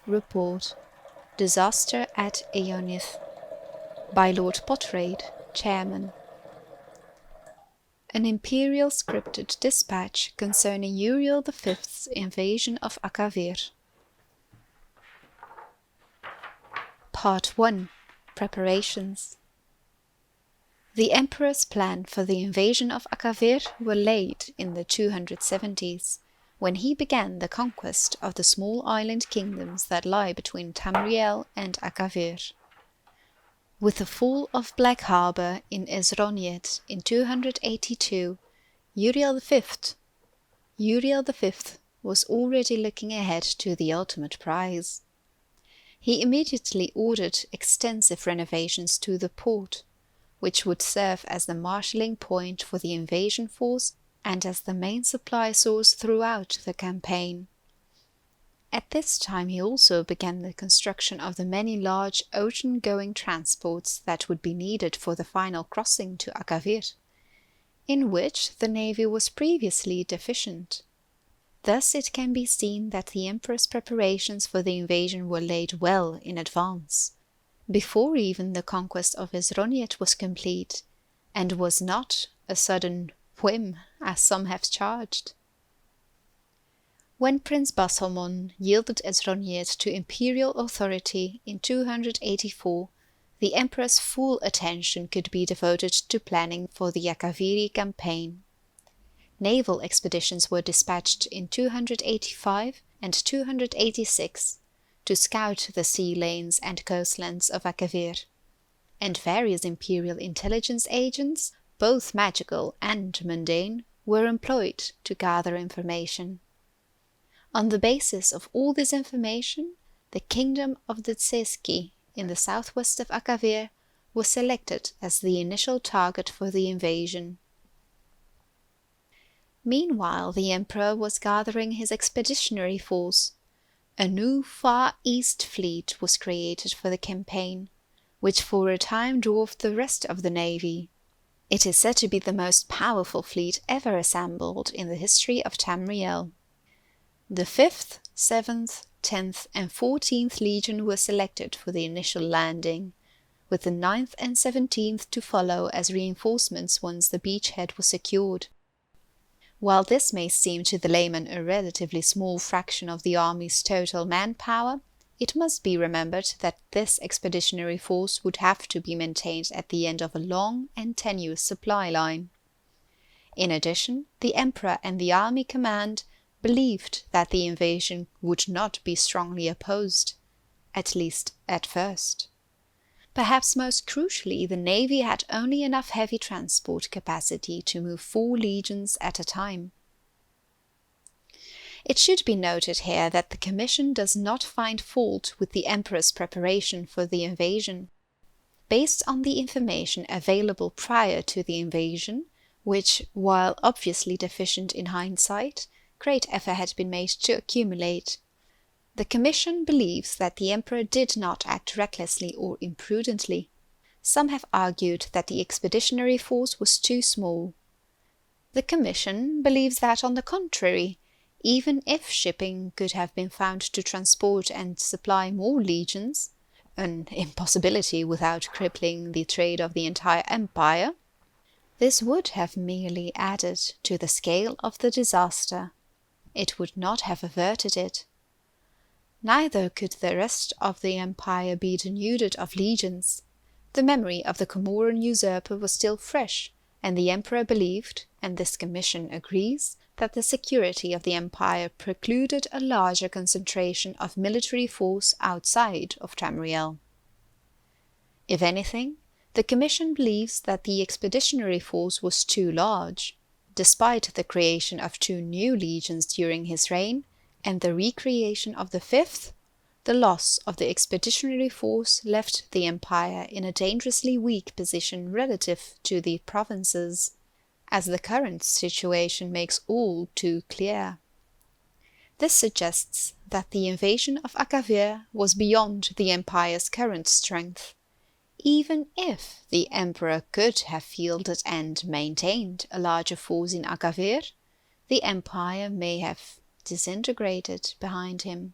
Report. Disaster at Ionith. By Lord Botrade, Chairman. An Imperial scripted dispatch concerning Uriel V's invasion of Akavir. Part 1. Preparations. The Emperor's plan for the invasion of Akavir were laid in the 270s, when he began the conquest of the small island kingdoms that lie between Tamriel and Akavir. With the fall of Black Harbour in Esroniet in 282, Uriel V was already looking ahead to the ultimate prize. He immediately ordered extensive renovations to the port, which would serve as the marshalling point for the invasion force and as the main supply source throughout the campaign. At this time he also began the construction of the many large ocean-going transports that would be needed for the final crossing to Akavir, in which the navy was previously deficient. Thus it can be seen that the Emperor's preparations for the invasion were laid well in advance, before even the conquest of Esroniet was complete, and was not a sudden whim, as some have charged. When Prince Basalmon yielded Esroniet to imperial authority in 284, the Emperor's full attention could be devoted to planning for the Akaviri campaign. Naval expeditions were dispatched in 285 and 286 to scout the sea lanes and coastlands of Akavir, and various imperial intelligence agents, both magical and mundane, were employed to gather information. On the basis of all this information, the kingdom of the Tseski in the southwest of Akavir was selected as the initial target for the invasion. Meanwhile, the Emperor was gathering his expeditionary force. A new Far East fleet was created for the campaign, which for a time dwarfed the rest of the navy. It is said to be the most powerful fleet ever assembled in the history of Tamriel. The 5th, 7th, 10th and 14th Legion were selected for the initial landing, with the 9th and 17th to follow as reinforcements once the beachhead was secured. While this may seem to the layman a relatively small fraction of the army's total manpower, it must be remembered that this expeditionary force would have to be maintained at the end of a long and tenuous supply line. In addition, the Emperor and the army command believed that the invasion would not be strongly opposed, at least at first. Perhaps most crucially, the navy had only enough heavy transport capacity to move 4 legions at a time. It should be noted here that the Commission does not find fault with the Emperor's preparation for the invasion. Based on the information available prior to the invasion, which, while obviously deficient in hindsight, great effort had been made to accumulate, the Commission believes that the Emperor did not act recklessly or imprudently. Some have argued that the expeditionary force was too small. The Commission believes that, on the contrary, even if shipping could have been found to transport and supply more legions, an impossibility without crippling the trade of the entire empire, this would have merely added to the scale of the disaster. It would not have averted it. Neither could the rest of the empire be denuded of legions. The memory of the Comoran usurper was still fresh, and the Emperor believed, and this Commission agrees, that the security of the empire precluded a larger concentration of military force outside of Tamriel. If anything, the Commission believes that the expeditionary force was too large. Despite the creation of 2 new legions during his reign, and the recreation of the 5th, the loss of the expeditionary force left the empire in a dangerously weak position relative to the provinces, as the current situation makes all too clear. This suggests that the invasion of Akavir was beyond the empire's current strength. Even if the Emperor could have fielded and maintained a larger force in Akavir, the empire may have disintegrated behind him.